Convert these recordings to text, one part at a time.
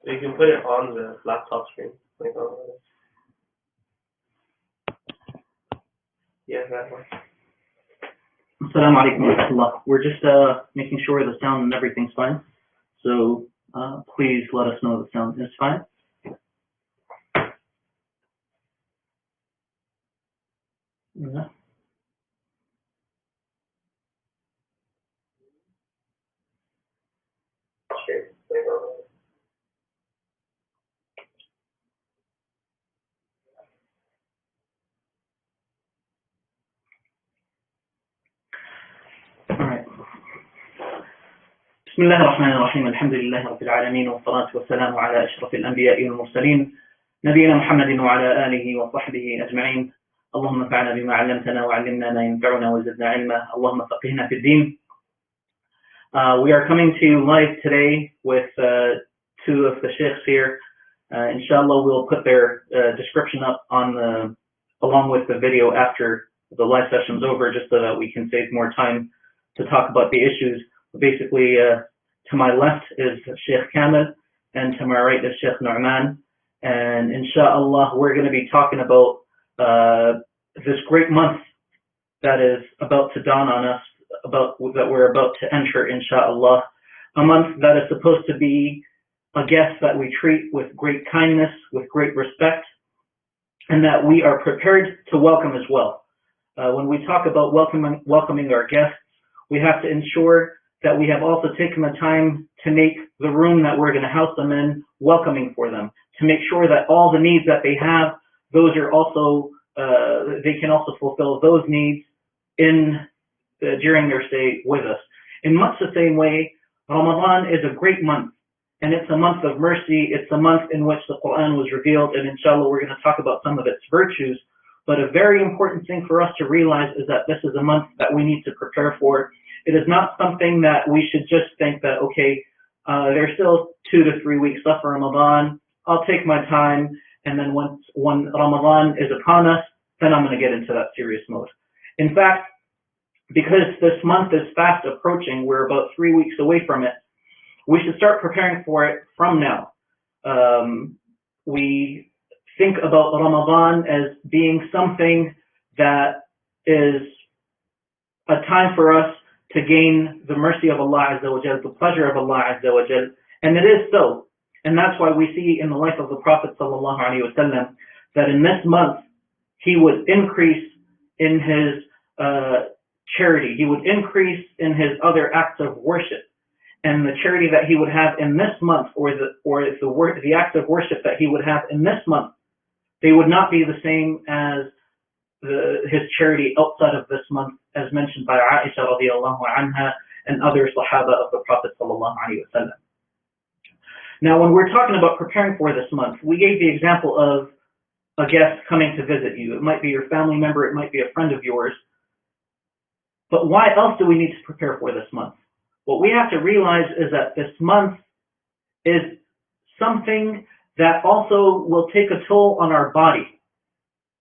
So you can put it on the laptop screen. Like, yeah, that one. Assalamu alaikum wa rahmatullah. We're just making sure the sound and everything's fine. So please let us know the sound is fine. Yeah. Alright. بسم الله الرحمن الرحيم الحمد لله رب العالمين والصلاة والسلام على أشرف الأنبياء والمرسلين نبينا محمد وعلى آله وصحبه أجمعين اللهم انفعنا بما علمتنا وعلمنا ما ينفعنا وزدنا علما اللهم فقهنا في الدين. We are coming to you live today with two of the sheikhs here. Inshallah, we'll put their description up on along with the video after the live session's over, just so that we can save more time to talk about the issues. Basically, to my left is Sheikh Kamil, and to my right is Sheikh Nu'man. And inshallah, we're going to be talking about this great month that is about to dawn on us, that we're about to enter, inshallah. A month that is supposed to be a guest that we treat with great kindness, with great respect, and that we are prepared to welcome as well. When we talk about welcoming our guests, we have to ensure that we have also taken the time to make the room that we're going to house them in welcoming for them, to make sure that all the needs that they have, those are also, they can also fulfill those needs during their stay with us. In much the same way, Ramadan is a great month, and it's a month of mercy. It's a month in which the Quran was revealed, and inshallah we're going to talk about some of its virtues. But a very important thing for us to realize is that this is a month that we need to prepare for. It is not something that we should just think that, okay, there's still 2 to 3 weeks left for Ramadan, I'll take my time, and then when Ramadan is upon us, then I'm going to get into that serious mode. In fact, because this month is fast approaching, we're about 3 weeks away from it, we should start preparing for it from now. We think about Ramadan as being something that is a time for us to gain the mercy of Allah Azza wa Jal, the pleasure of Allah Azza wa Jal, and it is so. And that's why we see in the life of the Prophet Sallallahu Alaihi Wasallam that in this month he would increase in his charity, he would increase in his other acts of worship, and the charity that he would have in this month, or the acts of worship that he would have in this month, they would not be the same as his charity outside of this month, as mentioned by Aisha radiallahu anha and other Sahaba of the Prophet sallallahu alaihi wasallam. Now, when we're talking about preparing for this month, we gave the example of a guest coming to visit you. It might be your family member, it might be a friend of yours. But why else do we need to prepare for this month? What we have to realize is that this month is something that also will take a toll on our body.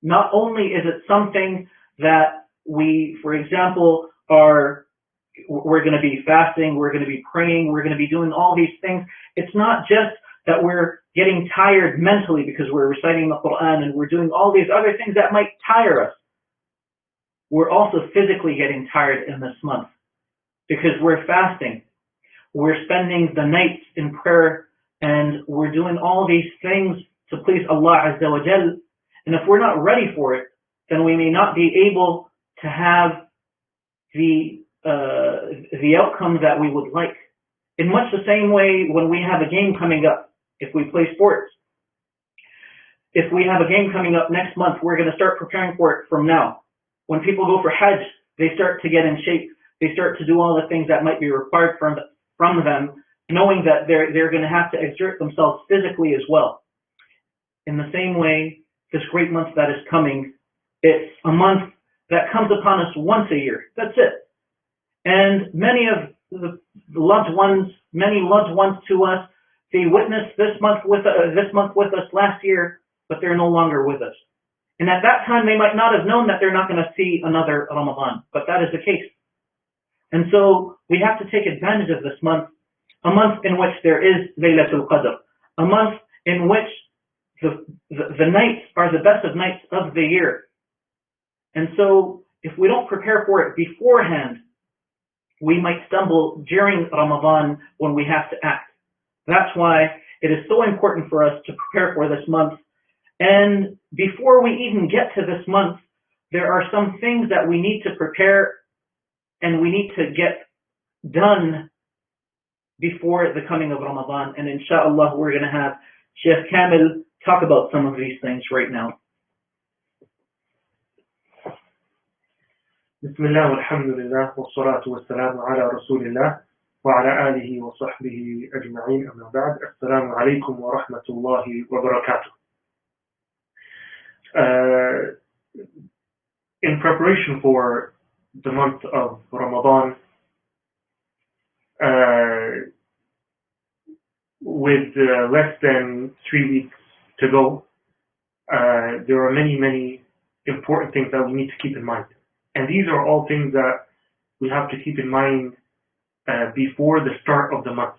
Not only is it something that we, for example, we're going to be fasting, we're going to be praying, we're going to be doing all these things. It's not just that we're getting tired mentally because we're reciting the Quran and we're doing all these other things that might tire us. We're also physically getting tired in this month because we're fasting. We're spending the nights in prayer and we're doing all these things to please Allah Azza wa Jal. And if we're not ready for it, then we may not be able to have the outcome that we would like. In much the same way when we have a game coming up, if we play sports. If we have a game coming up next month, we're going to start preparing for it from now. When people go for Hajj, they start to get in shape. They start to do all the things that might be required from them, knowing that they're going to have to exert themselves physically as well. In the same way, this great month that is coming, it's a month that comes upon us once a year. That's it. And many of the loved ones to us, they witnessed this month with us last year, but they're no longer with us. And at that time, they might not have known that they're not going to see another Ramadan, but that is the case. And so we have to take advantage of this month, a month in which there is Laylatul Qadr, a month in which the nights are the best of nights of the year. And so if we don't prepare for it beforehand, we might stumble during Ramadan when we have to act. That's why it is so important for us to prepare for this month. And before we even get to this month, there are some things that we need to prepare and we need to get done before the coming of Ramadan. And inshallah, we're going to have Sheikh Kamil talk about some of these things right now. بسم الله والحمد لله والصلاة والسلام على رسول الله وعلى آله وصحبه أجمعين أما بعد السلام عليكم ورحمة الله وبركاته. In preparation for the month of Ramadan, with less than 3 weeks to go, there are many important things that we need to keep in mind. And these are all things that we have to keep in mind before the start of the month.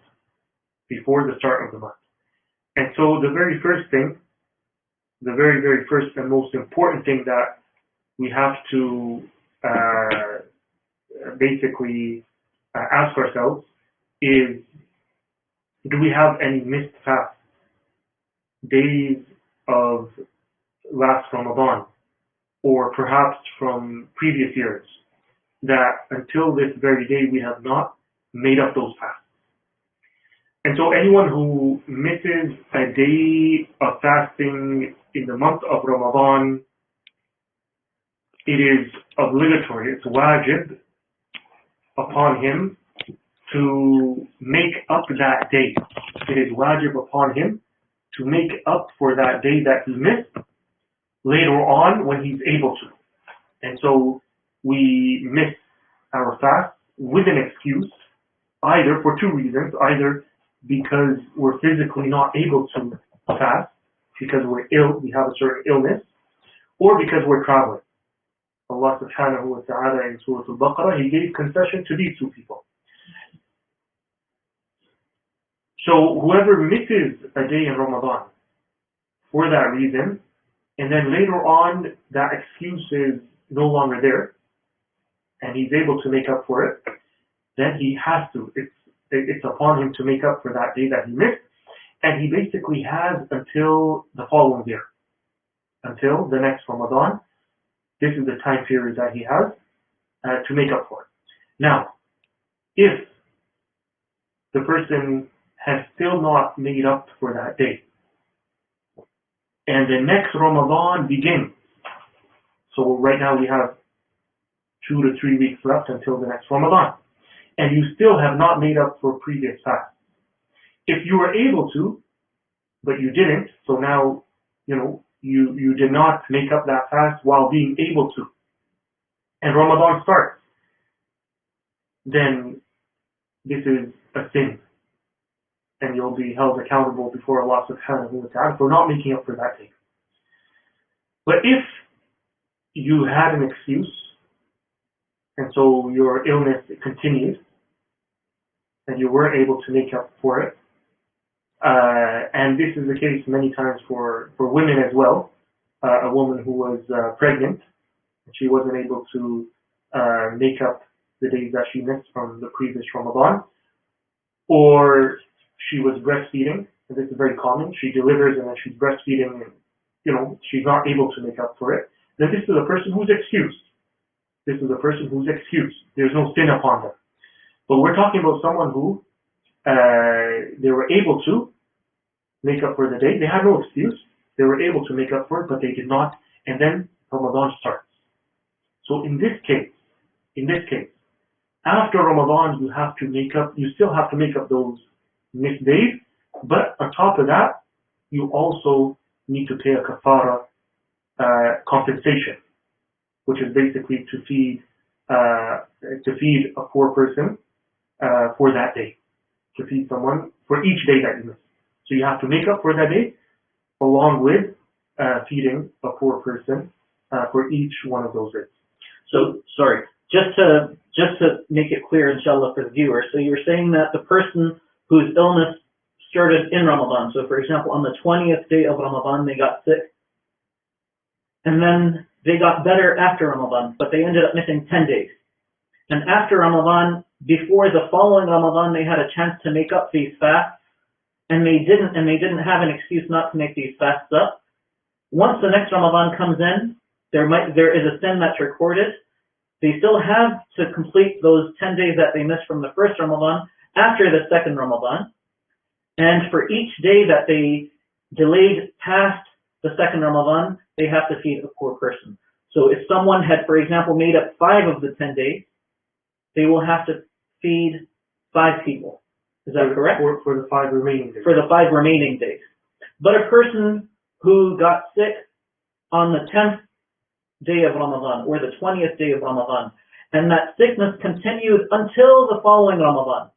And so the very first thing, the very first and most important thing that we have to basically ask ourselves is, do we have any missed fast days of last Ramadan, or perhaps from previous years, that until this very day we have not made up those fasts? And so anyone who misses a day of fasting in the month of Ramadan, it is obligatory, it's wajib upon him to make up that day. It is wajib upon him to make up for that day that he missed later on when he's able to. And so we miss our fast with an excuse, either for two reasons, either because we're physically not able to fast, because we're ill, we have a certain illness, or because we're traveling. Allah subhanahu wa ta'ala in Surah Al-Baqarah, He gave concession to these two people. So whoever misses a day in Ramadan for that reason, and then later on that excuse is no longer there, and he's able to make up for it, then he has to. It's upon him to make up for that day that he missed, and he basically has until the following year, until the next Ramadan. This is the time period that he has to make up for it. Now, if the person has still not made up for that day, and the next Ramadan begins, so right now we have 2 to 3 weeks left until the next Ramadan, and you still have not made up for previous fasts. If you were able to, but you didn't, so now, you did not make up that fast while being able to, and Ramadan starts, then this is a sin, and you'll be held accountable before Allah subhanahu wa ta'ala for not making up for that day. But if you had an excuse, and so your illness continued, and you weren't able to make up for it, and this is the case many times for women as well. A woman who was pregnant, and she wasn't able to make up the days that she missed from the previous Ramadan, or she was breastfeeding, and this is very common. She delivers and then she's breastfeeding, and she's not able to make up for it. Then this is a person who's excused. There's no sin upon them. But we're talking about someone who they were able to make up for the day. They had no excuse. They were able to make up for it, but they did not. And then Ramadan starts. So in this case, after Ramadan, you still have to make up those missed days. But on top of that, you also need to pay a kafara compensation, which is basically to feed a poor person for that day, to feed someone for each day that you miss. So you have to make up for that day, along with feeding a poor person for each one of those days. So, sorry, just to make it clear, inshallah, for the viewer. So you're saying that the person whose illness started in Ramadan. So, for example, on the 20th day of Ramadan, they got sick. And then they got better after Ramadan, but they ended up missing 10 days. And after Ramadan, before the following Ramadan, they had a chance to make up these fasts, and they didn't have an excuse not to make these fasts up. Once the next Ramadan comes in, there is a sin that's recorded. They still have to complete those 10 days that they missed from the first Ramadan after the second Ramadan. And for each day that they delayed past the second Ramadan, they have to feed a poor person. So if someone had, for example, made up 5 of the 10 days, they will have to feed 5 people. Is that correct? For the 5 remaining days. For the 5 remaining days. But a person who got sick on the 10th day of Ramadan or the 20th day of Ramadan, and that sickness continued until the following Ramadan.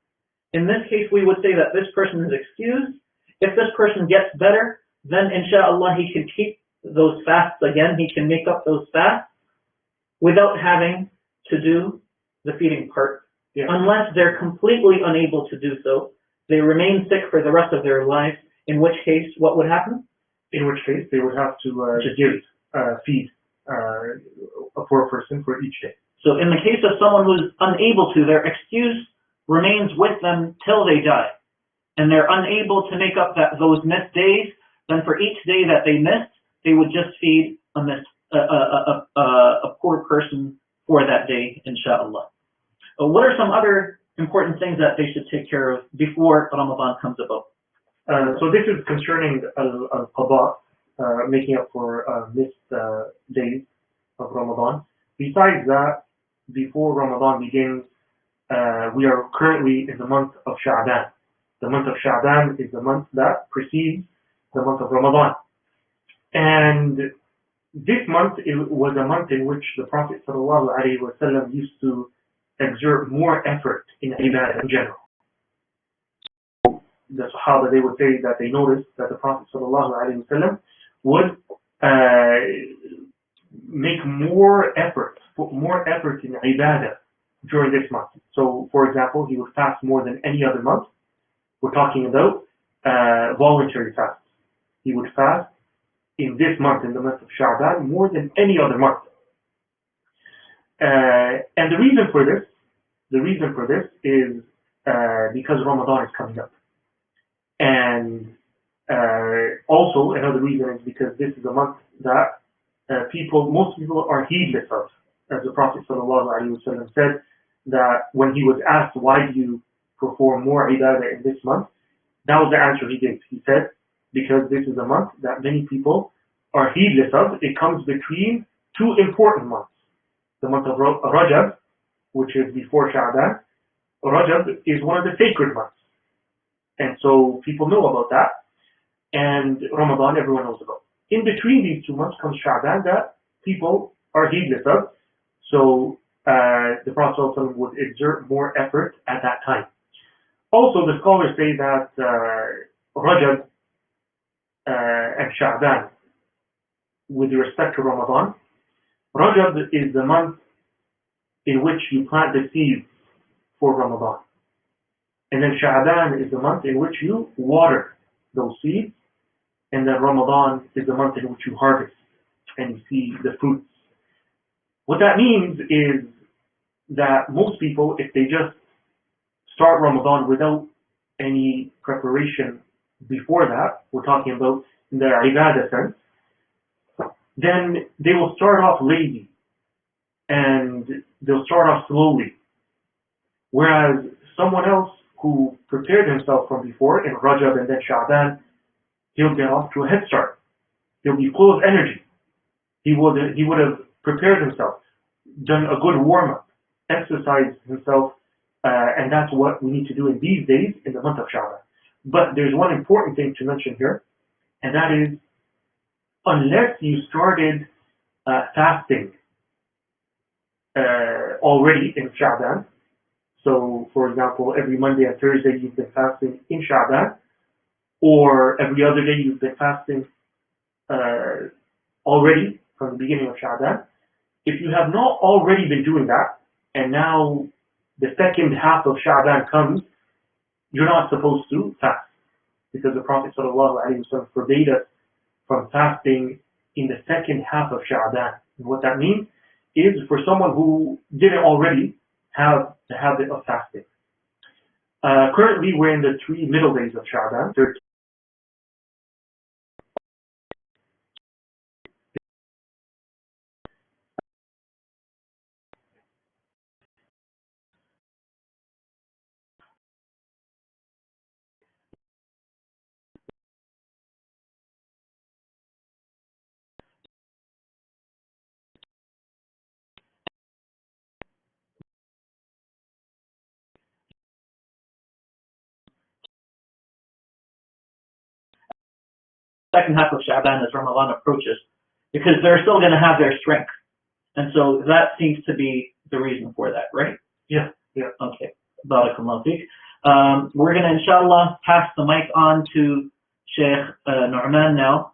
In this case, we would say that this person is excused. If this person gets better, then inshallah he can keep those fasts again. He can make up those fasts without having to do the feeding part. Yeah. Unless they're completely unable to do so, they remain sick for the rest of their lives, in which case, what would happen? In which case, they would have to feed a poor person for each day. So in the case of someone who's unable to, their excuse remains with them till they die. And they're unable to make up those missed days, then for each day that they missed, they would just feed a poor person for that day, inshallah. What are some other important things that they should take care of before Ramadan comes about? So this is concerning al-qada, making up for missed days of Ramadan. Besides that, before Ramadan begins, we are currently in the month of Sha'ban. The month of Sha'ban is the month that precedes the month of Ramadan. And this month was a month in which the Prophet ﷺ used to exert more effort in ibadah in general. The Sahaba, they would say that they noticed that the Prophet ﷺ would make more effort, put more effort in ibadah during this month. So, for example, he would fast more than any other month. We're talking about voluntary fasts. He would fast in this month, in the month of Sha'ban, more than any other month. And the reason for this is because Ramadan is coming up. And also another reason is because this is a month that most people are heedless of. As the Prophet ﷺ said, that when he was asked, why do you perform more ibadah in this month? That was the answer he gave. He said, because this is a month that many people are heedless of. It comes between 2 important months. The month of Rajab, which is before Sha'ban. Rajab is one of the sacred months. And so people know about that. And Ramadan, everyone knows about. In between these 2 months comes Sha'ban that people are heedless of. So the Prophet ﷺ would exert more effort at that time. Also, the scholars say that Rajab and Sha'ban, with respect to Ramadan, Rajab is the month in which you plant the seeds for Ramadan. And then Sha'ban is the month in which you water those seeds. And then Ramadan is the month in which you harvest and you see the fruits. What that means is that most people, if they just start Ramadan without any preparation before that, we're talking about in the ibadah sense, then they will start off lazy and they'll start off slowly. Whereas someone else who prepared himself from before in Rajab and then Sha'ban, he'll get off to a head start. He'll be full of energy. He would have prepared himself, done a good warm-up, exercised himself, and that's what we need to do in these days in the month of Sha'ban. But there's one important thing to mention here, and that is, unless you started fasting already in Sha'ban, so for example, every Monday and Thursday you've been fasting in Sha'ban, or every other day you've been fasting already from the beginning of Sha'ban, if you have not already been doing that, and now the second half of Sha'ban comes, you're not supposed to fast. because the Prophet ﷺ forbade us from fasting in the second half of Sha'ban. And what that means is for someone who didn't already have the habit of fasting. Currently, we're in the 3 middle days of Sha'ban. Second half of Sha'ban as Ramadan approaches, because they're still going to have their strength. And so that seems to be the reason for that, right? Yeah. Okay. Barakallahu feek. We're going to, inshallah, pass the mic on to Sheikh Nu'man now,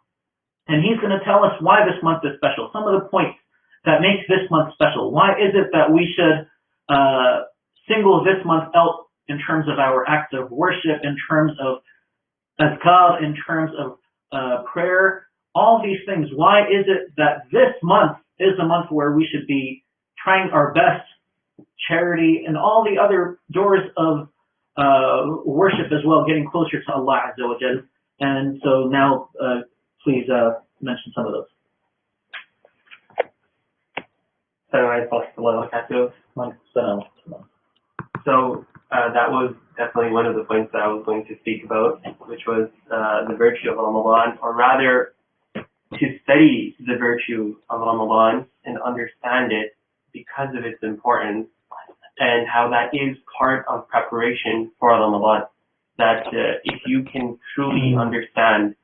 and he's going to tell us why this month is special, some of the points that make this month special. Why is it that we should single this month out in terms of our acts of worship, in terms of azkar, in terms of prayer, all these things? Why is it that this month is the month where we should be trying our best, charity, and all the other doors of worship as well, getting closer to Allah Azza wa Jal? And so now, please mention some of those. So that was definitely one of the points that I was going to speak about, which was the virtue of Ramadan, or rather to study the virtue of Ramadan and understand it because of its importance and how that is part of preparation for Ramadan. That if you can truly understand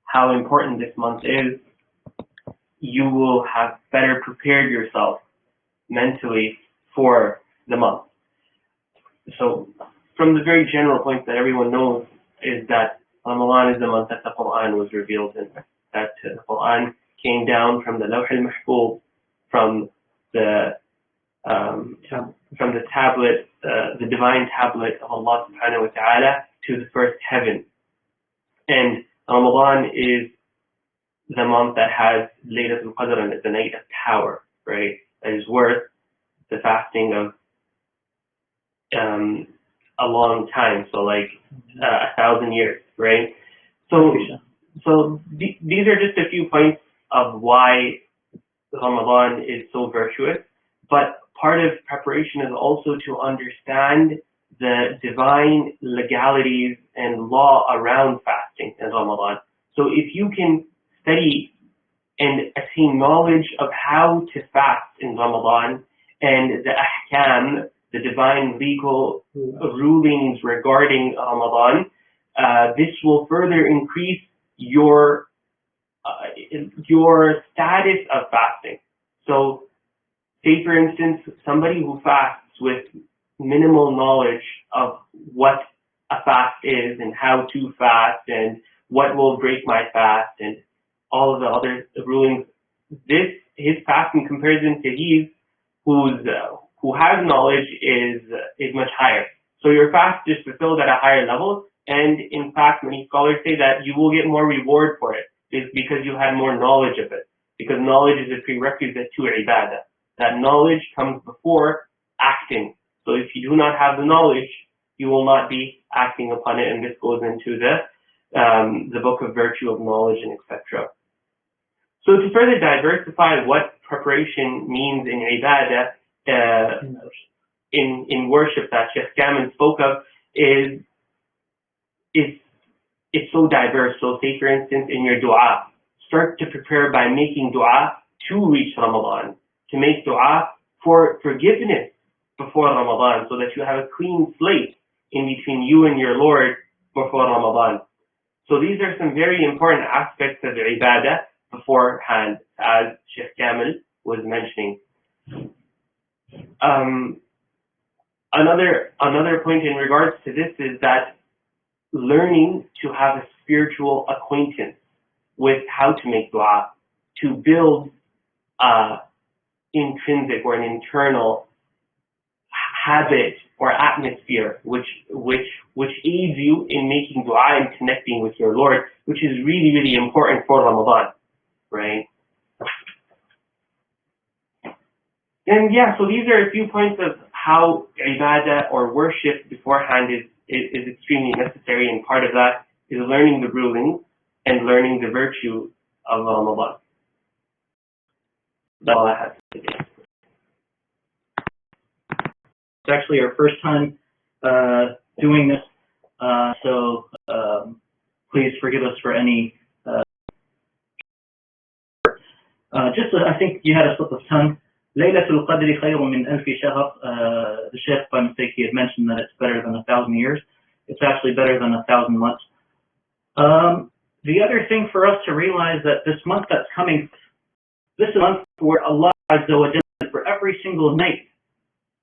how important this month is, you will have better prepared yourself mentally for the month. So, from the very general point that everyone knows is that Ramadan is the month that the Quran was revealed in. That the Quran came down from the Lawh al-Mahfuz, from the tablet, the divine tablet of Allah subhanahu wa ta'ala to the first heaven. And Ramadan is the month that has Laylatul Qadr, and it's the night of power, right? That is worth the fasting of a long time, so like 1,000 years, right? So these are just a few points of why Ramadan is so virtuous, but part of preparation is also to understand the divine legalities and law around fasting in Ramadan. So if you can study and attain knowledge of how to fast in Ramadan and the ahkam, the divine legal rulings regarding Ramadan, this will further increase your status of fasting. So, say for instance, somebody who fasts with minimal knowledge of what a fast is and how to fast and what will break my fast and all of the other rulings, his fast in comparison to his who has knowledge is much higher. So your fast is fulfilled at a higher level, and in fact, many scholars say that you will get more reward for it, is because you had more knowledge of it. Because knowledge is a prerequisite to ibadah. That knowledge comes before acting. So if you do not have the knowledge, you will not be acting upon it, and this goes into the book of virtue of knowledge and etc. So to further diversify what preparation means in ibadah, in worship that Sheikh Kamil spoke of, it's so diverse. So say for instance in your dua, start to prepare by making dua to reach Ramadan, to make dua for forgiveness before Ramadan, so that you have a clean slate in between you and your Lord before Ramadan. So these are some very important aspects of the ibadah beforehand, as Sheikh Kamil was mentioning. Another point in regards to this is that learning to have a spiritual acquaintance with how to make dua, to build intrinsic or an internal habit or atmosphere, which aids you in making dua and connecting with your Lord, which is really, really important for Ramadan, right? And yeah, so these are a few points of how ibadah or worship beforehand is extremely necessary, and part of that is learning the rulings and learning the virtue of Ramadan. That's all I have to say. It's actually our first time doing this, so please forgive us for any. I think you had a slip of tongue. Laylatul Qadri khayrun min alfi shahr. The Sheikh, by mistake, he had mentioned that it's better than 1,000 years. It's actually better than 1,000 months. The other thing for us to realize that this month that's coming, this is a month where Allah Azza wa Jalla, for every single night,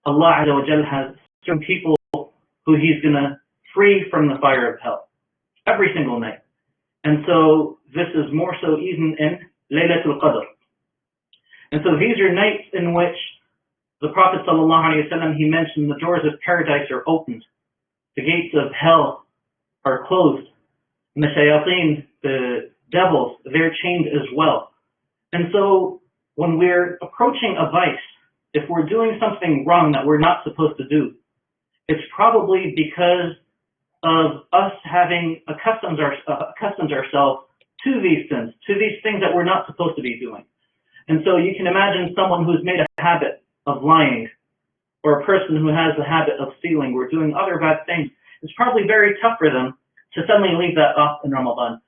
Allah Azza wa Jalla has certain people who He's going to free from the fire of hell. Every single night. And so this is more so even in Laylatul Qadr. And so these are nights in which the Prophet ﷺ, he mentioned the doors of paradise are opened. The gates of hell are closed. And the shayateen, the devils, they're chained as well. And so when we're approaching a vice, if we're doing something wrong that we're not supposed to do, it's probably because of us having accustomed ourselves to these sins, to these things that we're not supposed to be doing. And so you can imagine someone who's made a habit of lying, or a person who has the habit of stealing or doing other bad things. It's probably very tough for them to suddenly leave that off in Ramadan.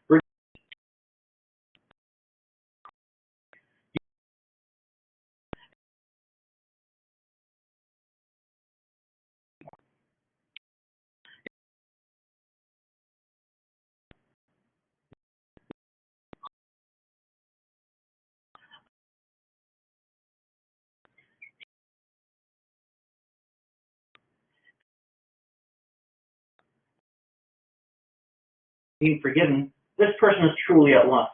Being forgiven, this person is truly at loss.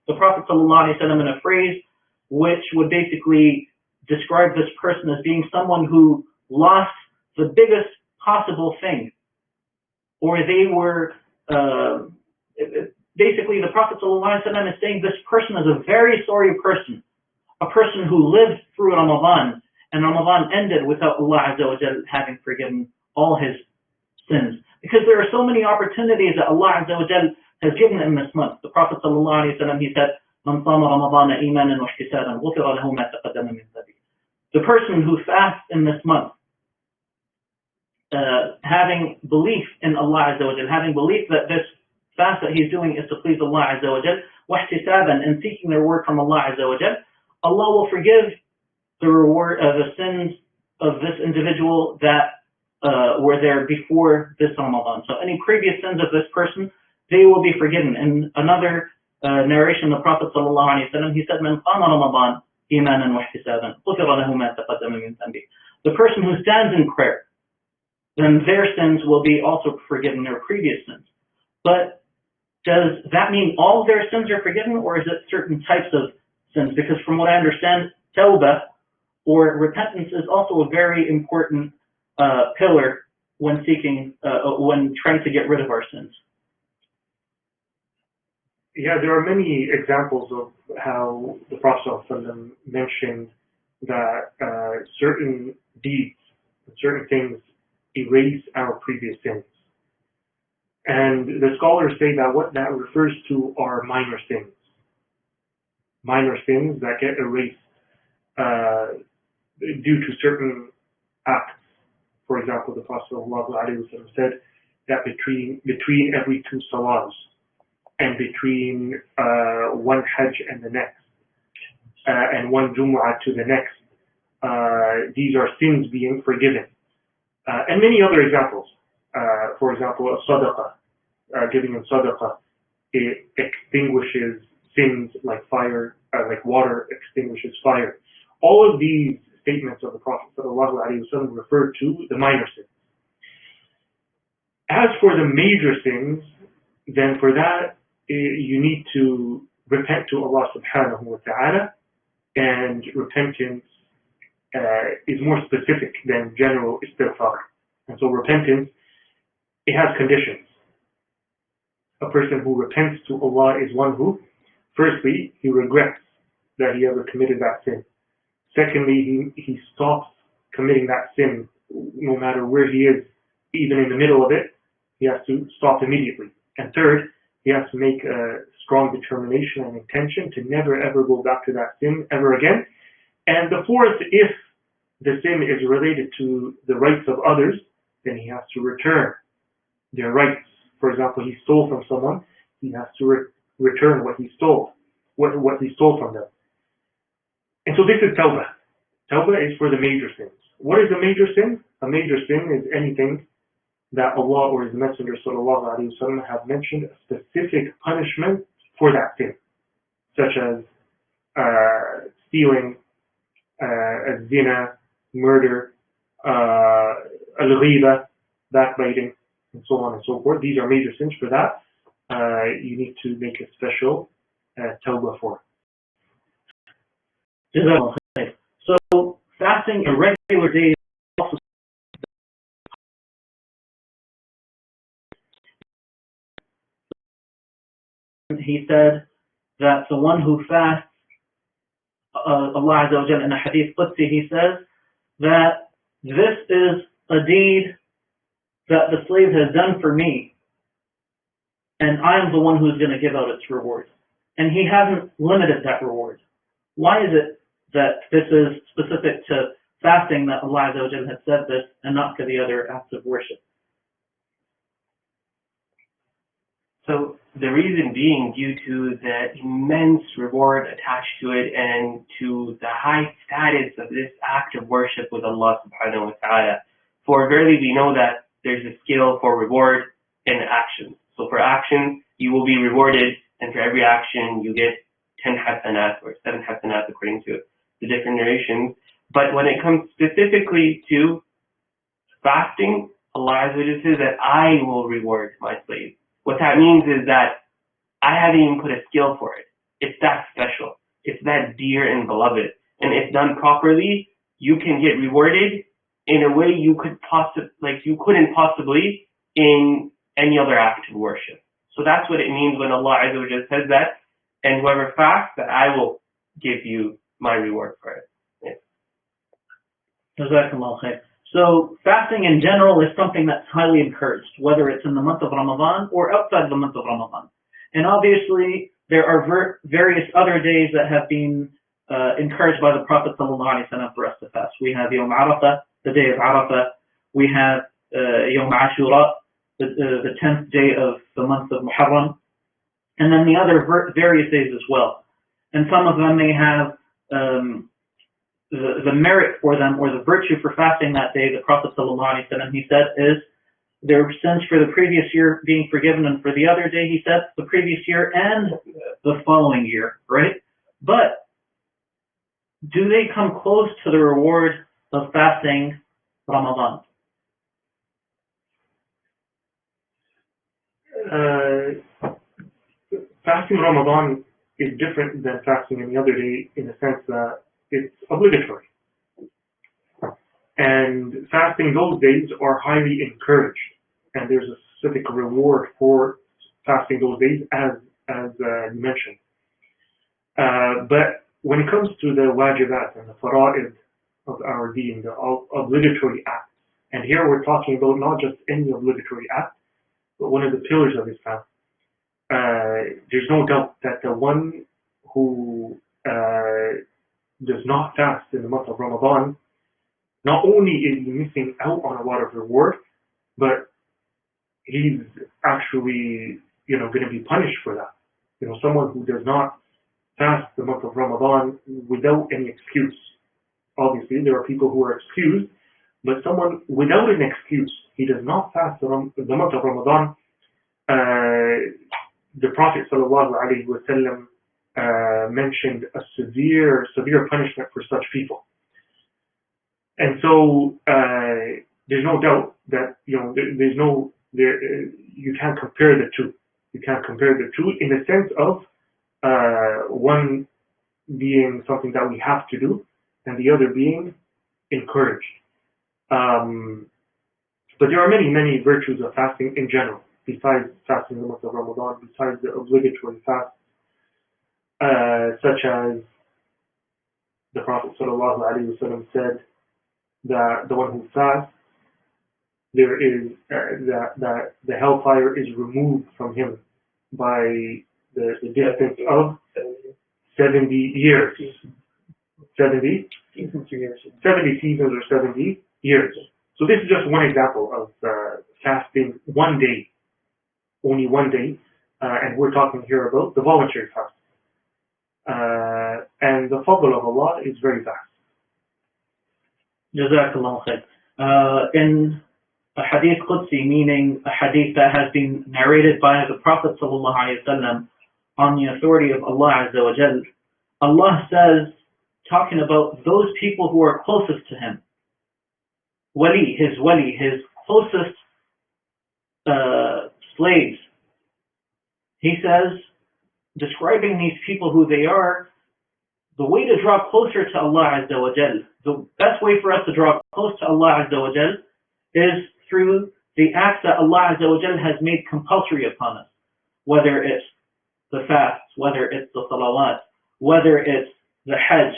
The Prophet ﷺ, in a phrase which would basically describe this person as being someone who lost the biggest possible thing, or they were basically the Prophet ﷺ is saying this person is a very sorry person, a person who lived through Ramadan, and Ramadan ended without Allah Azza wa Jal having forgiven all his sins. Because there are so many opportunities that Allah Azza wa Jal has given in this month. The Prophet ﷺ, he said, "Man sama Ramadan imanan wa ihtisaban, ghufira lahu ma taqaddama min dhanbi." The person who fasts in this month, having belief in Allah Azza wa Jal, having belief that this fast that he's doing is to please Allah Azza wa Jal, wa ihtisaban, and seeking the reward from Allah Azza wa Jal, Allah will forgive the reward of the sins of this individual that were there before this Ramadan. So any previous sins of this person, they will be forgiven. In another narration, the Prophet ﷺ, he said, "Man qama Ramadan imanan wa ihtisaban, ghufira lahu ma taqaddama min dhanbi." The person who stands in prayer, then their sins will be also forgiven, their previous sins. But does that mean all of their sins are forgiven, or is it certain types of sins? Because from what I understand, tawbah, or repentance, is also a very important pillar when when trying to get rid of our sins. Yeah, there are many examples of how the Prophet ﷺ mentioned that certain deeds, certain things erase our previous sins. And the scholars say that what that refers to are minor sins. Minor sins that get erased due to certain acts. For example, the Prophet ﷺ said that between every two salahs and between one hajj and the next, and one jumu'ah to the next, these are sins being forgiven. And many other examples. For example, a sadaqah, giving in sadaqah, it extinguishes sins like fire, like water extinguishes fire. All of these statements of the Prophet ﷺ refer to the minor sins. As for the major sins, then for that you need to repent to Allah subhanahu wa ta'ala, and repentance is more specific than general istighfar. And so repentance, it has conditions. A person who repents to Allah is one who, firstly, he regrets that he ever committed that sin. Secondly, he stops committing that sin no matter where he is, even in the middle of it, he has to stop immediately. And third, he has to make a strong determination and intention to never ever go back to that sin ever again. And the fourth, if the sin is related to the rights of others, then he has to return their rights. For example, he stole from someone, he has to return what he stole, what he stole from them. And so this is tawbah. Tawbah is for the major sins. What is a major sin? A major sin is anything that Allah or His Messenger sallallahu alaihi wasallam have mentioned a specific punishment for that sin, such as stealing, zina, murder, al-ghiba, backbiting, and so on and so forth. These are major sins. For that, you need to make a special tawbah for. So fasting irregular days also, he said that the one who fasts, Allah Azza wa Jalla in a hadith Qudsi, he says that this is a deed that the slave has done for me, and I am the one who's going to give out its reward. And he hasn't limited that reward. Why is it that this is specific to fasting, that Allah Azza wa Jalla has said this, and not to the other acts of worship? So the reason being due to the immense reward attached to it and to the high status of this act of worship with Allah subhanahu wa ta'ala. For verily we know that there's a scale for reward in action. So for action, you will be rewarded, and for every action you get 10 hasanat or 7 hasanat according to the different narrations. But when it comes specifically to fasting, Allah Azza wa Jalla says that I will reward my slave. What that means is that I haven't even put a skill for it. It's that special. It's that dear and beloved. And if done properly, you can get rewarded in a way you couldn't possibly in any other act of worship. So that's what it means when Allah Azza wa Jalla says that, and whoever fasts, that I will give you my reward for it. Yes. Jazakallah khair. So fasting in general is something that's highly encouraged, whether it's in the month of Ramadan or outside the month of Ramadan. And obviously, there are various other days that have been encouraged by the Prophet ﷺ for us to fast. We have Yawm Arafah, the day of Arafah. We have Yawm Ashura, the 10th day of the month of Muharram. And then the other various days as well. And some of them may have the merit for them, or the virtue for fasting that day. The Prophet ﷺ, he said, is their sins for the previous year being forgiven, and for the other day, he said, the previous year and the following year, right? But do they come close to the reward of fasting Ramadan? Fasting Ramadan is different than fasting any other day in the sense that it's obligatory. And fasting those days are highly encouraged, and there's a specific reward for fasting those days, as you mentioned. But when it comes to the wajibat and the fara'id of our deen, the obligatory acts, and here we're talking about not just any obligatory act, but one of the pillars of Islam. There's no doubt that the one who does not fast in the month of Ramadan, not only is he missing out on a lot of reward, but he's actually, going to be punished for that. Someone who does not fast the month of Ramadan without any excuse. Obviously, there are people who are excused, but someone without an excuse, he does not fast the month of Ramadan. The Prophet ﷺ mentioned a severe punishment for such people. And so there's no doubt that you can't compare the two. You can't compare the two in the sense of one being something that we have to do, and the other being encouraged. But there are many, many virtues of fasting in general, besides fasting in the month of Ramadan, besides the obligatory fast, such as the Prophet ﷺ said that the one who fasts, there is that the hellfire is removed from him by the distance of 70 years. 70 seasons or 70 years. So this is just one example of fasting one day, only one day, and we're talking here about the voluntary fast. And the fadl of Allah is very vast. Jazakallah khair. In a hadith Qudsi, meaning a hadith that has been narrated by the Prophet ﷺ on the authority of Allah Azza wa Jal, Allah says, talking about those people who are closest to Him, wali, his closest slaves. He says, describing these people who they are, the way to draw closer to Allah Azza wa Jal, the best way for us to draw close to Allah Azza wa Jal is through the acts that Allah Azza wa Jal has made compulsory upon us, whether it's the fasts, whether it's the salawat, whether it's the hajj,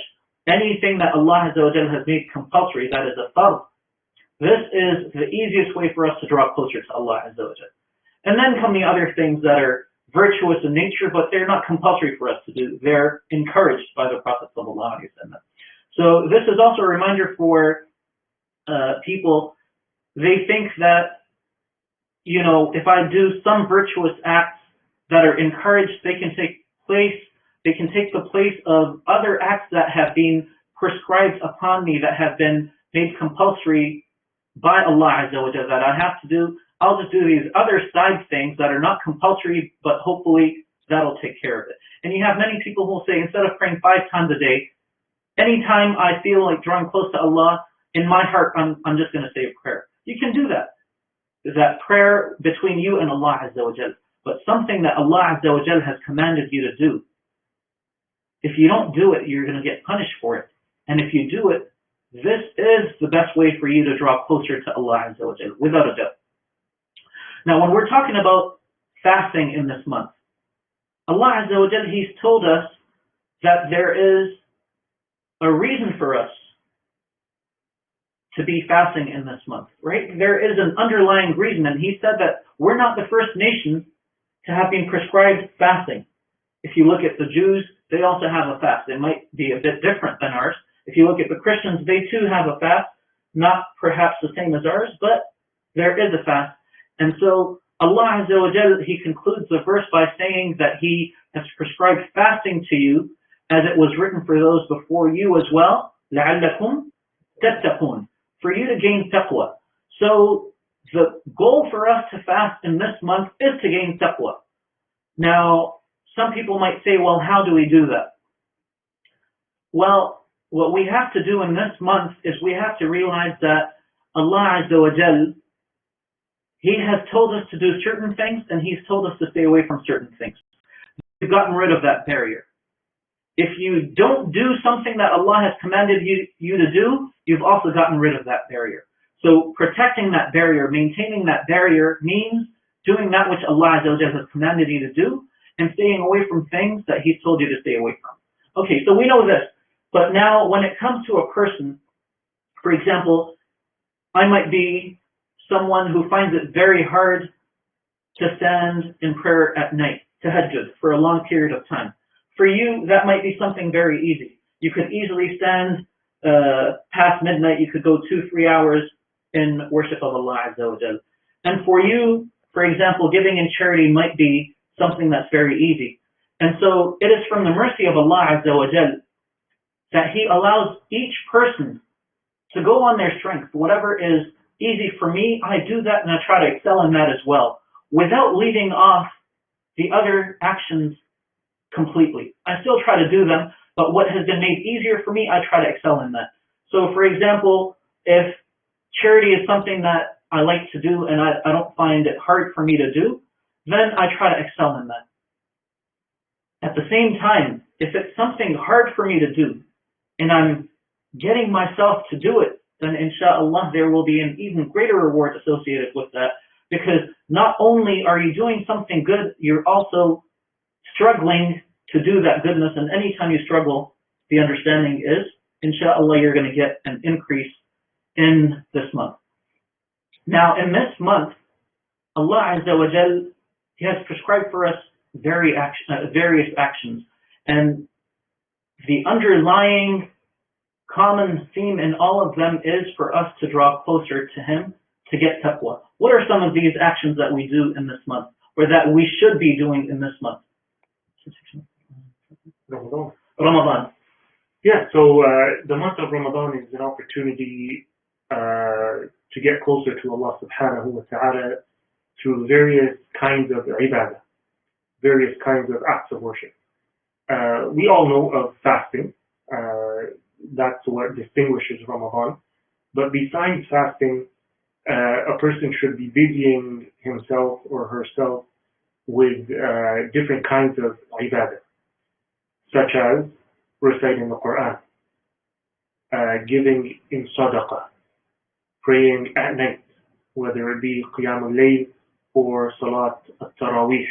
anything that Allah Azza wa Jal has made compulsory, that is a fard. This is the easiest way for us to draw closer to Allah Azza wa Jal. And then come the other things that are virtuous in nature, but they're not compulsory for us to do. They're encouraged by the Prophet ﷺ. So this is also a reminder for people. They think that, you know, if I do some virtuous acts that are encouraged, they can take the place of other acts that have been prescribed upon me, that have been made compulsory by Allah Azza wa Jalla, that I have to do. I'll just do these other side things that are not compulsory, but hopefully that'll take care of it. And you have many people who will say, instead of praying 5 times a day, anytime I feel like drawing close to Allah, in my heart, I'm just going to say a prayer. You can do that. That prayer between you and Allah Azza wa Jalla. But something that Allah Azza wa Jalla has commanded you to do, if you don't do it, you're going to get punished for it. And if you do it, this is the best way for you to draw closer to Allah Azza wa Jalla, without a doubt. Now, when we're talking about fasting in this month, Allah Azza wa Jalla, He's told us that there is a reason for us to be fasting in this month, right? There is an underlying reason, and He said that we're not the first nation to have been prescribed fasting. If you look at the Jews, they also have a fast. It might be a bit different than ours. If you look at the Christians, they too have a fast, not perhaps the same as ours, but there is a fast. And so Allah Azza wa Jalla, He concludes the verse by saying that He has prescribed fasting to you, as it was written for those before you as well, لَعَلَّكُمْ تَتَّقُونَ, for you to gain taqwa. So the goal for us to fast in this month is to gain taqwa. Now, some people might say, well, how do we do that? Well, what we have to do in this month is we have to realize that Allah Azza wa Jal, He has told us to do certain things, and He's told us to stay away from certain things. We've gotten rid of that barrier. If you don't do something that Allah has commanded you to do, you've also gotten rid of that barrier. So protecting that barrier, maintaining that barrier, means doing that which Allah Azza wa Jal has commanded you to do, and staying away from things that He's told you to stay away from. Okay, so we know this. But now when it comes to a person, for example, I might be someone who finds it very hard to stand in prayer at night, tahajjud, for a long period of time. For you, that might be something very easy. You could easily stand past midnight. You could go 2-3 hours in worship of Allah Azza wa Jal. And for you, for example, giving in charity might be something that's very easy. And so it is from the mercy of Allah Azza wa Jal that He allows each person to go on their strength. Whatever is easy for me, I do that, and I try to excel in that as well, without leaving off the other actions completely. I still try to do them, but what has been made easier for me, I try to excel in that. So for example, if charity is something that I like to do and I don't find it hard for me to do, then I try to excel in that. At the same time, if it's something hard for me to do, and I'm getting myself to do it, then inshallah there will be an even greater reward associated with that, because not only are you doing something good, you're also struggling to do that goodness, and anytime you struggle, the understanding is, inshallah, you're going to get an increase in this month. Now, in this month, Allah Azza wa Jal, He has prescribed for us various actions, and the underlying common theme in all of them is for us to draw closer to Him to get taqwa. What are some of these actions that we do in this month, or that we should be doing in this month? Ramadan. Yeah, so the month of Ramadan is an opportunity to get closer to Allah subhanahu wa ta'ala through various kinds of ibadah, various kinds of acts of worship. We all know of fasting. That's what distinguishes Ramadan. But besides fasting, a person should be busying himself or herself with different kinds of ibadah, such as reciting the Quran, giving in sadaqah, praying at night, whether it be Qiyam al-Layl or Salat al-Tarawih.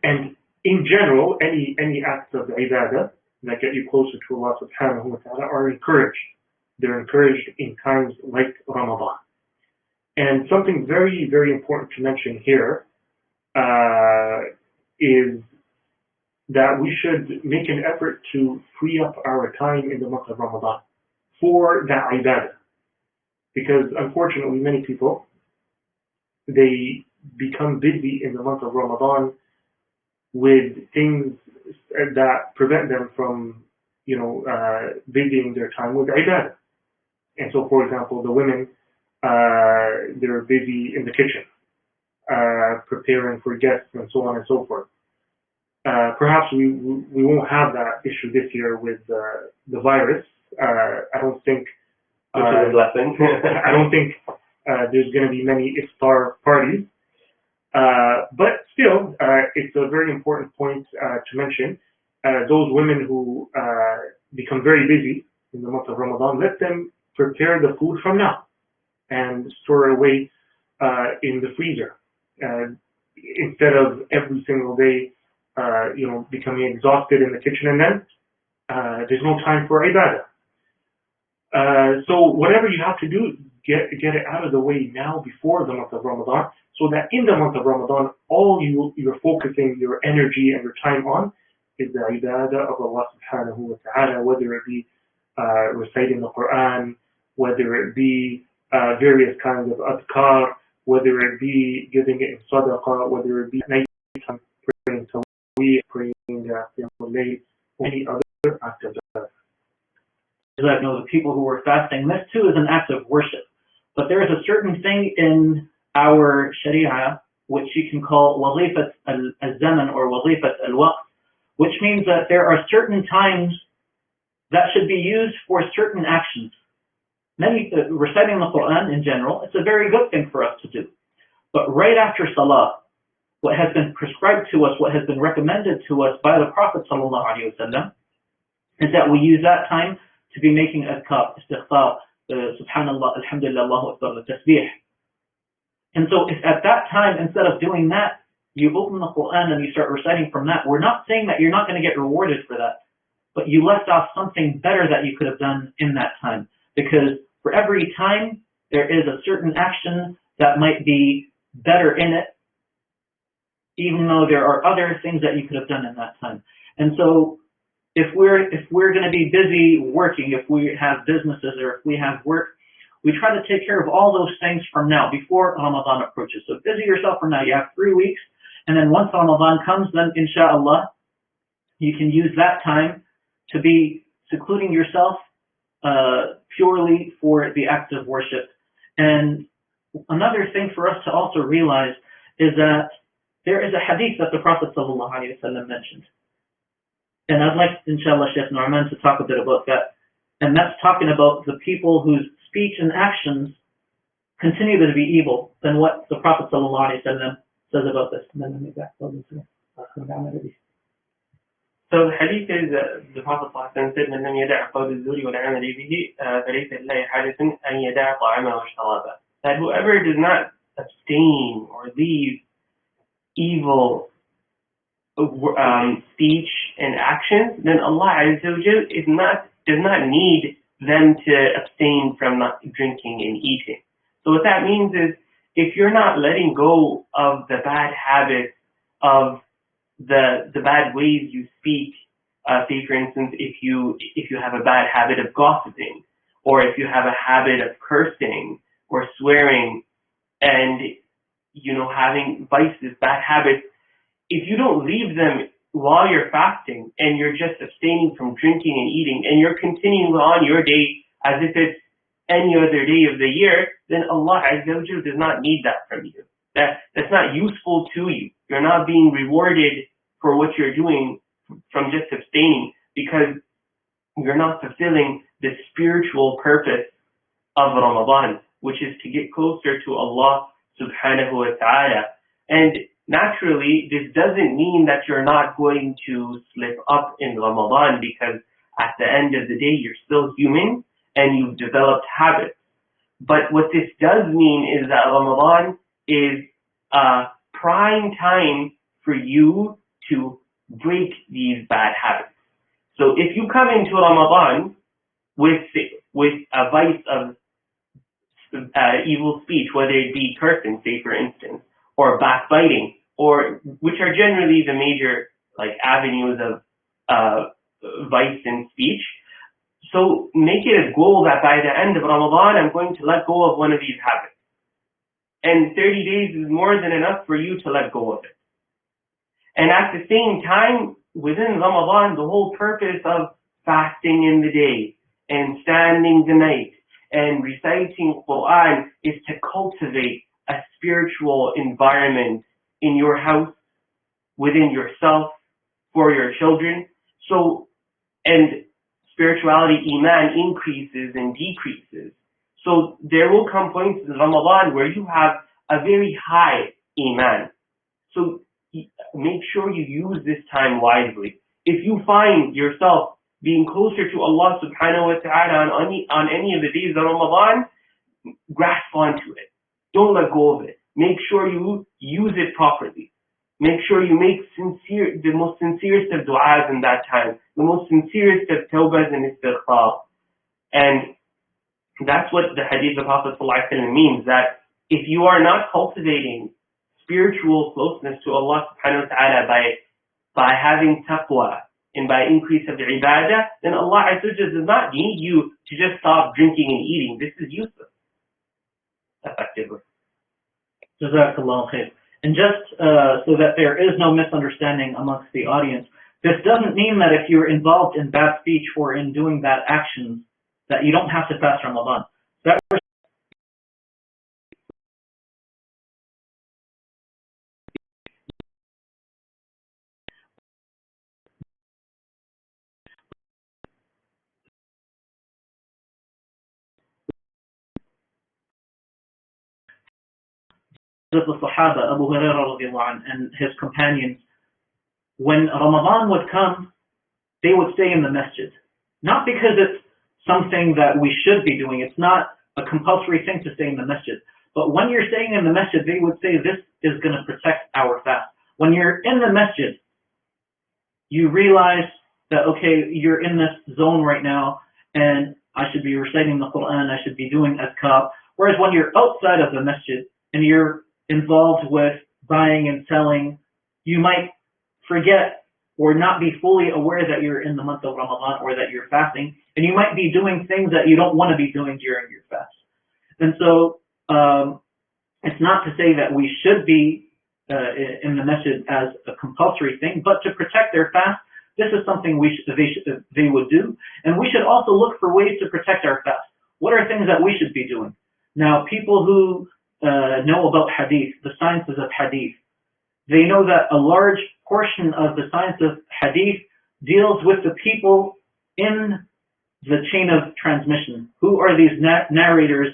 And in general, any acts of ibadah that get you closer to Allah subhanahu wa ta'ala are encouraged. They're encouraged in times like Ramadan. And something very, very important to mention here is that we should make an effort to free up our time in the month of Ramadan for that ibadah. Because unfortunately, many people, they become busy in the month of Ramadan with things that prevent them from, busying their time with ibadah. And so, for example, the women, they're busy in the kitchen, preparing for guests and so on and so forth. Perhaps we won't have that issue this year with the virus. I don't think. Which is a blessing. I don't think there's going to be many iftar parties. But still, it's a very important point to mention. Those women who become very busy in the month of Ramadan, let them prepare the food from now and store it away in the freezer, instead of every single day, becoming exhausted in the kitchen, and then there's no time for ibadah. So whatever you have to do, get it out of the way now before the month of Ramadan, so that in the month of Ramadan, all you're focusing your energy and your time on is the ibadah of Allah subhanahu wa ta'ala, whether it be reciting the Quran, whether it be various kinds of adhkar, whether it be giving it in sadaqah, whether it be nighttime praying tawheed, praying qiyam al-layl, or any other act of ibadah. The people who are fasting, this too is an act of worship. But there is a certain thing in our Sharia which you can call wazifat al-zaman or wazifat al-waqt, which means that there are certain times that should be used for certain actions. Reciting the Quran in general, it's a very good thing for us to do. But right after Salah, what has been prescribed to us, what has been recommended to us by the Prophet ﷺ, is that we use that time to be making adhkar, istighfar, subhanallah, alhamdulillah, Allahu Akbar, the tasbih. And so if at that time, instead of doing that, you open the Quran and you start reciting from that, we're not saying that you're not going to get rewarded for that, but you left off something better that you could have done in that time. Because for every time, there is a certain action that might be better in it, even though there are other things that you could have done in that time. And so if we're going to be busy working, if we have businesses or if we have work, we try to take care of all those things from now, before Ramadan approaches. So busy yourself from now. You have 3 weeks, and then once Ramadan comes, then inshallah, you can use that time to be secluding yourself purely for the act of worship. And another thing for us to also realize is that there is a hadith that the Prophet ﷺ mentioned. And I'd like, inshallah, Sheikh Nu'man to talk a bit about that. And that's talking about the people whose speech and actions continue to be evil, than what the Prophet ﷺ says about this. So the hadith is the Prophet said, "من لم يدع قول الزور والعمل به فليس لله حاجة أن يدع طعامه وشرابه." That whoever does not abstain or leave evil speech and actions, then Allah Azza wa Jal does not need them to abstain from not drinking and eating. So what that means is, if you're not letting go of the bad habits of the bad ways you speak, say for instance, if you have a bad habit of gossiping, or if you have a habit of cursing or swearing, and having vices, bad habits, if you don't leave them while you're fasting and you're just abstaining from drinking and eating, and you're continuing on your day as if it's any other day of the year, then Allah Azza wa Jalla does not need that from you. That's not useful to you. You're not being rewarded for what you're doing from just abstaining, because you're not fulfilling the spiritual purpose of Ramadan, which is to get closer to Allah subhanahu wa ta'ala. And naturally, this doesn't mean that you're not going to slip up in Ramadan, because at the end of the day, you're still human and you've developed habits. But what this does mean is that Ramadan is a prime time for you to break these bad habits. So if you come into Ramadan with a vice of evil speech, whether it be cursing, say for instance, or backbiting, or which are generally the major avenues of vice in speech. So make it a goal that by the end of Ramadan, I'm going to let go of one of these habits. And 30 days is more than enough for you to let go of it. And at the same time, within Ramadan, the whole purpose of fasting in the day and standing the night and reciting Quran is to cultivate a spiritual environment in your house, within yourself, for your children. And spirituality, Iman, increases and decreases. So there will come points in Ramadan where you have a very high Iman. So make sure you use this time wisely. If you find yourself being closer to Allah subhanahu wa ta'ala on any of the days of Ramadan, grasp onto it. Don't let go of it. Make sure you use it properly. Make sure you make the most sincerest of du'as in that time, the most sincerest of tawbahs and istighfar. And that's what the hadith of Prophet ﷺ means, that if you are not cultivating spiritual closeness to Allah subhanahu wa ta'ala by having taqwa and by increase of the ibadah, then Allah Azza wa Jalla does not need you to just stop drinking and eating. This is useless, effectively. Jazakallah khair. And just so that there is no misunderstanding amongst the audience, this doesn't mean that if you're involved in bad speech or in doing bad actions, that you don't have to fast Ramadan. That the Sahaba, Abu Hurairah radiallahu anhu, and his companions, when Ramadan would come, they would stay in the masjid. Not because it's something that we should be doing. It's not a compulsory thing to stay in the masjid. But when you're staying in the masjid, they would say this is going to protect our fast. When you're in the masjid, you realize that, okay, you're in this zone right now, and I should be reciting the Quran, I should be doing azkar. Whereas when you're outside of the masjid and you're involved with buying and selling, you might forget or not be fully aware that you're in the month of Ramadan or that you're fasting, and you might be doing things that you don't want to be doing during your fast. And so it's not to say that we should be in the masjid as a compulsory thing, but to protect their fast, this is something they would do. And we should also look for ways to protect our fast. What are things that we should be doing? Now, people who know about hadith, the sciences of hadith, they know that a large portion of the science of hadith deals with the people in the chain of transmission. Who are these narrators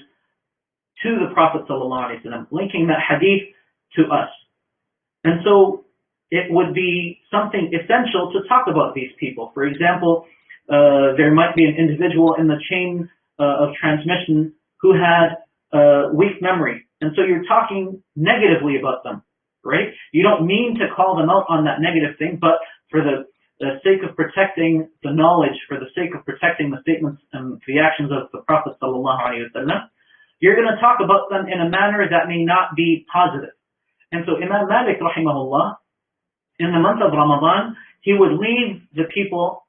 to the Prophet ﷺ, linking that hadith to us. And so it would be something essential to talk about these people. For example, there might be an individual in the chain of transmission who had weak memory, and so you're talking negatively about them, right? You don't mean to call them out on that negative thing, but for the sake of protecting the knowledge, for the sake of protecting the statements and the actions of the Prophet ﷺ, you're going to talk about them in a manner that may not be positive. And so Imam Malik, rahimahullah, in the month of Ramadan, he would leave the people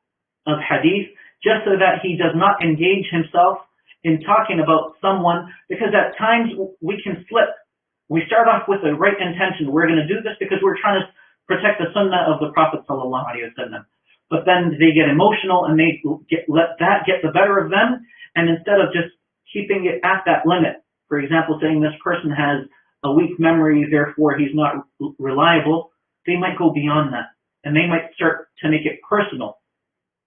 of hadith just so that he does not engage himself in talking about someone, because at times we can slip. We start off with the right intention. We're going to do this because we're trying to protect the sunnah of the Prophet ﷺ. But then they get emotional and they let that get the better of them, and instead of just keeping it at that limit, for example, saying this person has a weak memory, therefore he's not reliable, they might go beyond that, and they might start to make it personal.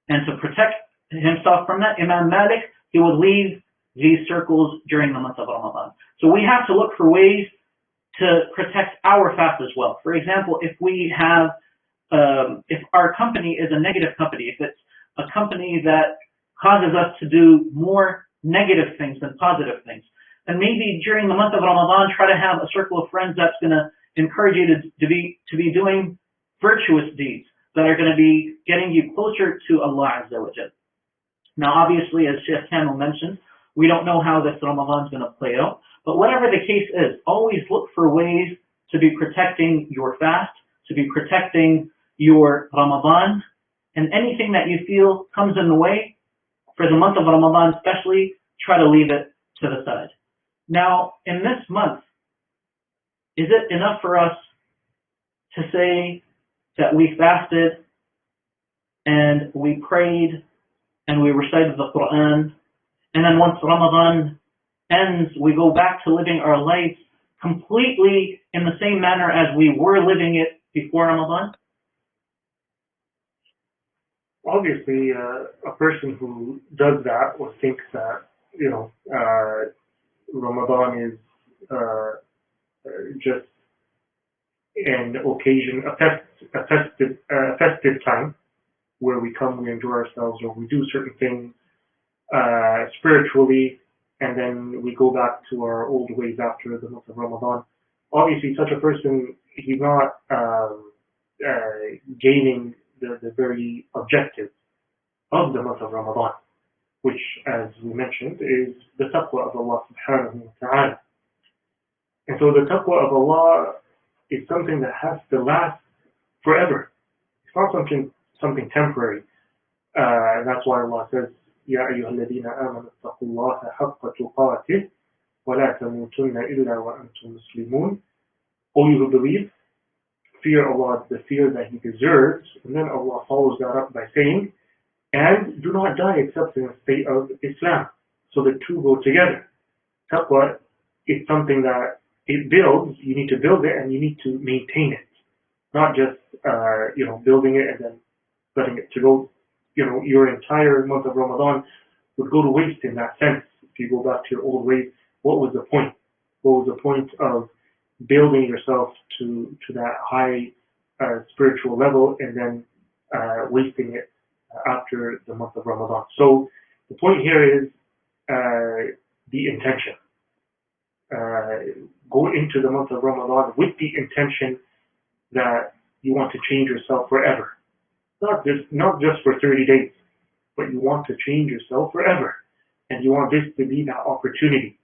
And to protect himself from that, Imam Malik, he would leave these circles during the month of Ramadan. So we have to look for ways to protect our fast as well. For example, if we have, if our company is a negative company, if it's a company that causes us to do more negative things than positive things, then maybe during the month of Ramadan, try to have a circle of friends that's going to encourage you to be doing virtuous deeds that are going to be getting you closer to Allah Azza wa Jal. Now, obviously, as Sheikh Kamil mentioned, we don't know how this Ramadan is going to play out, but whatever the case is, always look for ways to be protecting your fast, to be protecting your Ramadan, and anything that you feel comes in the way for the month of Ramadan especially, try to leave it to the side. Now, in this month, is it enough for us to say that we fasted and we prayed and we recited the Quran, and then once Ramadan ends, we go back to living our lives completely in the same manner as we were living it before Ramadan? Obviously, a person who does that or thinks that, Ramadan is just an occasion, a festive time where we come, we enjoy ourselves, or we do certain things spiritually, and then we go back to our old ways after the month of Ramadan. Obviously, such a person, he's not gaining the very objective of the month of Ramadan, which, as we mentioned, is the taqwa of Allah subhanahu wa ta'ala. And so the taqwa of Allah is something that has to last forever. It's not something temporary. And that's why Allah says, يا أيها الذين آمنوا اتقوا الله حق تقاته ولا تموتن إلا وأنتم مسلمون. All you who believe, fear Allah, the fear that He deserves. And then Allah follows that up by saying, and do not die except in a state of Islam. So the two go together. Taqwa is something that it builds. You need to build it and you need to maintain it. Not just building it and then letting it to go. Your entire month of Ramadan would go to waste in that sense. If you go back to your old ways, what was the point? What was the point of building yourself to that high spiritual level and then wasting it after the month of Ramadan? So the point here is the intention. Go into the month of Ramadan with the intention that you want to change yourself forever. Not just for 30 days, but you want to change yourself forever. And you want this to be that opportunity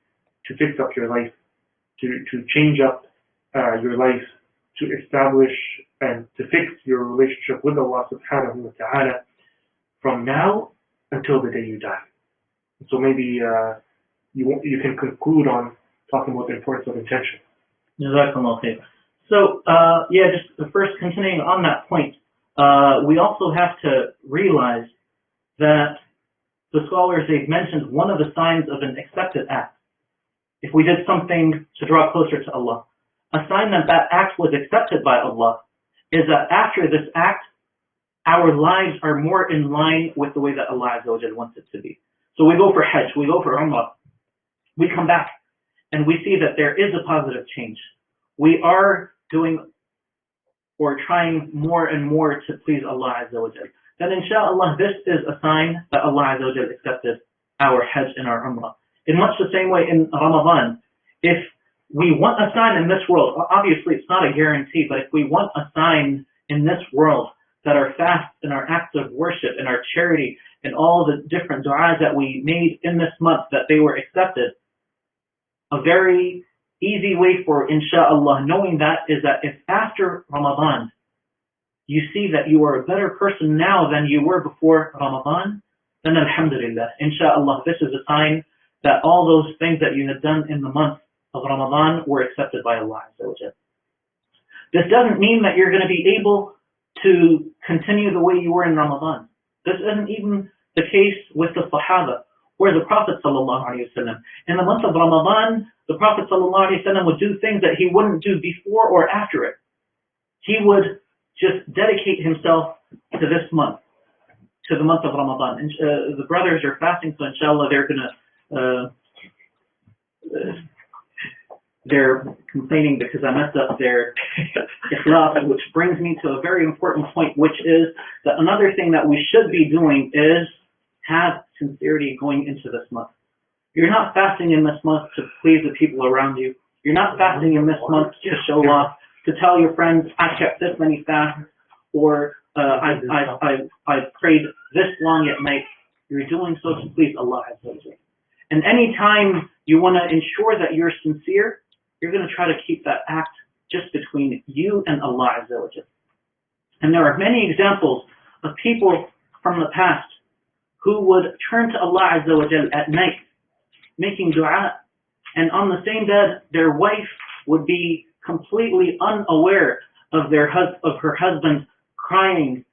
to fix up your life, to change up your life, to establish and to fix your relationship with Allah subhanahu wa ta'ala from now until the day you die. So maybe you can conclude on talking about the importance of intention. Jazakumullah khair. So, just first continuing on that point, we also have to realize that the scholars, they've mentioned one of the signs of an accepted act. If we did something to draw closer to Allah, a sign that that act was accepted by Allah is that after this act, our lives are more in line with the way that Allah Azza wa Jalla wants it to be. So we go for Hajj, we go for Umrah, we come back, and we see that there is a positive change. We are doing or trying more and more to please Allah Azza wa Jal, then inshallah this is a sign that Allah Azza wa Jal accepted our Hajj and our Umrah. In much the same way in Ramadan, if we want a sign in this world, obviously it's not a guarantee, but if we want a sign in this world that our fasts and our acts of worship and our charity and all the different du'as that we made in this month, that they were accepted, a very easy way for insha'Allah knowing that is that if after Ramadan you see that you are a better person now than you were before Ramadan, then alhamdulillah, insha'Allah, this is a sign that all those things that you had done in the month of Ramadan were accepted by Allah Azza wa Jal. This doesn't mean that you're going to be able to continue the way you were in Ramadan. This isn't even the case with the Sahaba, where the Prophet sallallahu alaihi wasallam, in the month of Ramadan, the Prophet sallallahu alaihi wasallam would do things that he wouldn't do before or after it. He would just dedicate himself to this month, to the month of Ramadan. And the brothers are fasting, so inshallah they're gonna they're complaining because I messed up their ikhlas, which brings me to a very important point, which is that another thing that we should be doing is have sincerity going into this month. You're not fasting in this month to please the people around you. You're not fasting in this month to show off, to tell your friends, I kept this many fasts, or I prayed this long at night. You're doing so to please Allah Azza wa Jal. And any time you want to ensure that you're sincere, you're going to try to keep that act just between you and Allah Azza wa Jal. And there are many examples of people from the past who would turn to Allah Azza wa Jal at night, making dua, and on the same bed, their wife would be completely unaware of her husband crying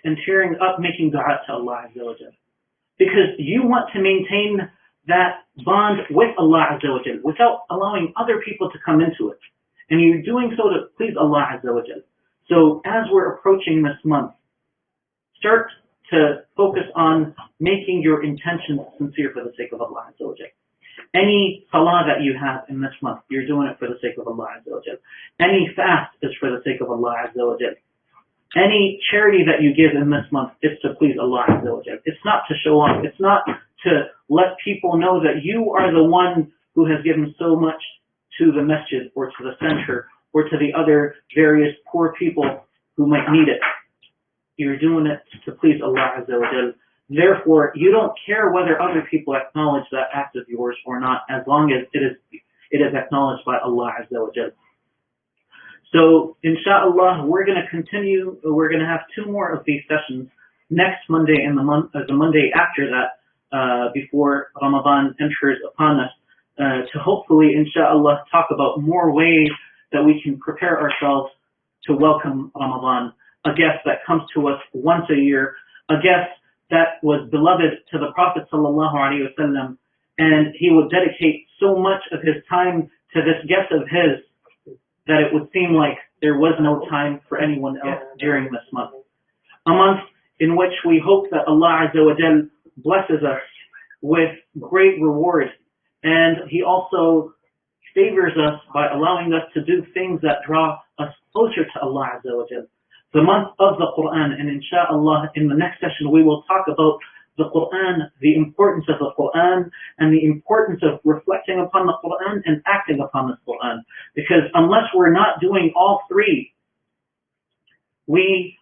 and tearing up, making dua to Allah Azza wa Jal. Because you want to maintain that bond with Allah Azza wa Jal without allowing other people to come into it. And you're doing so to please Allah Azza wa Jal. So as we're approaching this month, start to focus on making your intentions sincere for the sake of Allah Azza wa Jal. Any salah that you have in this month, you're doing it for the sake of Allah Azza wa Jal. Any fast is for the sake of Allah Azza wa Jal. Any charity that you give in this month is to please Allah Azza wa Jal. It's not to show off. It's not to let people know that you are the one who has given so much to the masjid or to the center or to the other various poor people who might need it. You're doing it to please Allah Azza wa Jal. Therefore, you don't care whether other people acknowledge that act of yours or not, as long as it is acknowledged by Allah Azza wa Jal. So, inshallah, we're going to continue. We're going to have 2 more of these sessions next Monday and the Monday after that, before Ramadan enters upon us, to hopefully, inshallah, talk about more ways that we can prepare ourselves to welcome Ramadan, a guest that comes to us once a year, a guest that was beloved to the Prophet sallallahu alaihi wasallam, and he would dedicate so much of his time to this guest of his that it would seem like there was no time for anyone else during this month. A month in which we hope that Allah Azza wa Jal blesses us with great reward, and He also favors us by allowing us to do things that draw us closer to Allah Azza wa Jal. The month of the Quran, and inshallah in the next session we will talk about the Quran, the importance of the Quran, and the importance of reflecting upon the Quran and acting upon the Quran. Because unless we're not doing all 3, we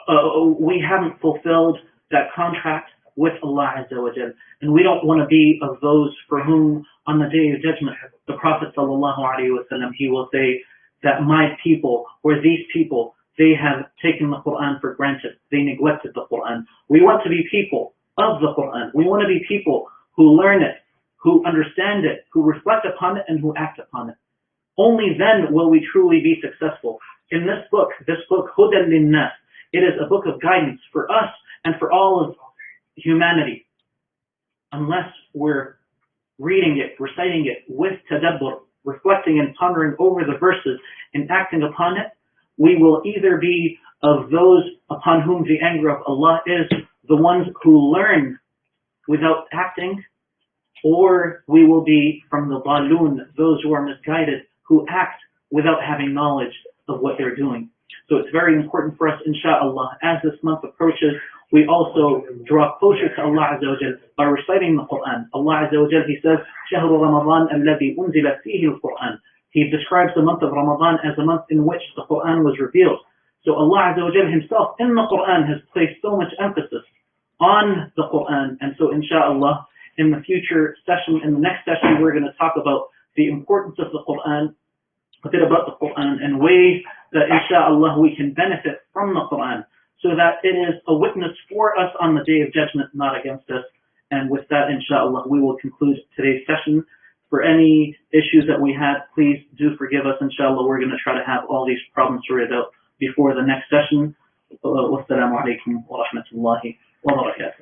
haven't fulfilled that contract with Allah Azza wa Jal. And we don't want to be of those for whom on the Day of Judgment, the Prophet sallallahu alaihi wasallam, he will say that my people, or these people, they have taken the Quran for granted. They neglected the Quran. We want to be people of the Quran. We want to be people who learn it, who understand it, who reflect upon it, and who act upon it. Only then will we truly be successful. In this book, Hudan Linnas, it is a book of guidance for us and for all of humanity. Unless we're reading it, reciting it with tadabbur, reflecting and pondering over the verses and acting upon it, we will either be of those upon whom the anger of Allah is, the ones who learn without acting, or we will be from the daloon, those who are misguided, who act without having knowledge of what they're doing. So it's very important for us, inshallah, as this month approaches, we also draw closer to Allah Azza wa Jal by reciting the Quran. Allah Azza wa Jal, He says, شهر رمضان الذي أنزل فيه القرآن. He describes the month of Ramadan as a month in which the Quran was revealed. So Allah Azza wa Jal Himself in the Quran has placed so much emphasis on the Quran. And so inshallah, in the future session, in the next session, we're going to talk about the importance of the Quran, a bit about the Quran, and ways that inshallah we can benefit from the Quran, so that it is a witness for us on the Day of Judgment, not against us. And with that, inshallah, we will conclude today's session. For any issues that we had, please do forgive us. Inshallah, we're going to try to have all these problems sorted out before the next session. Wassalamu alaikum wa rahmatullahi wa barakatuh.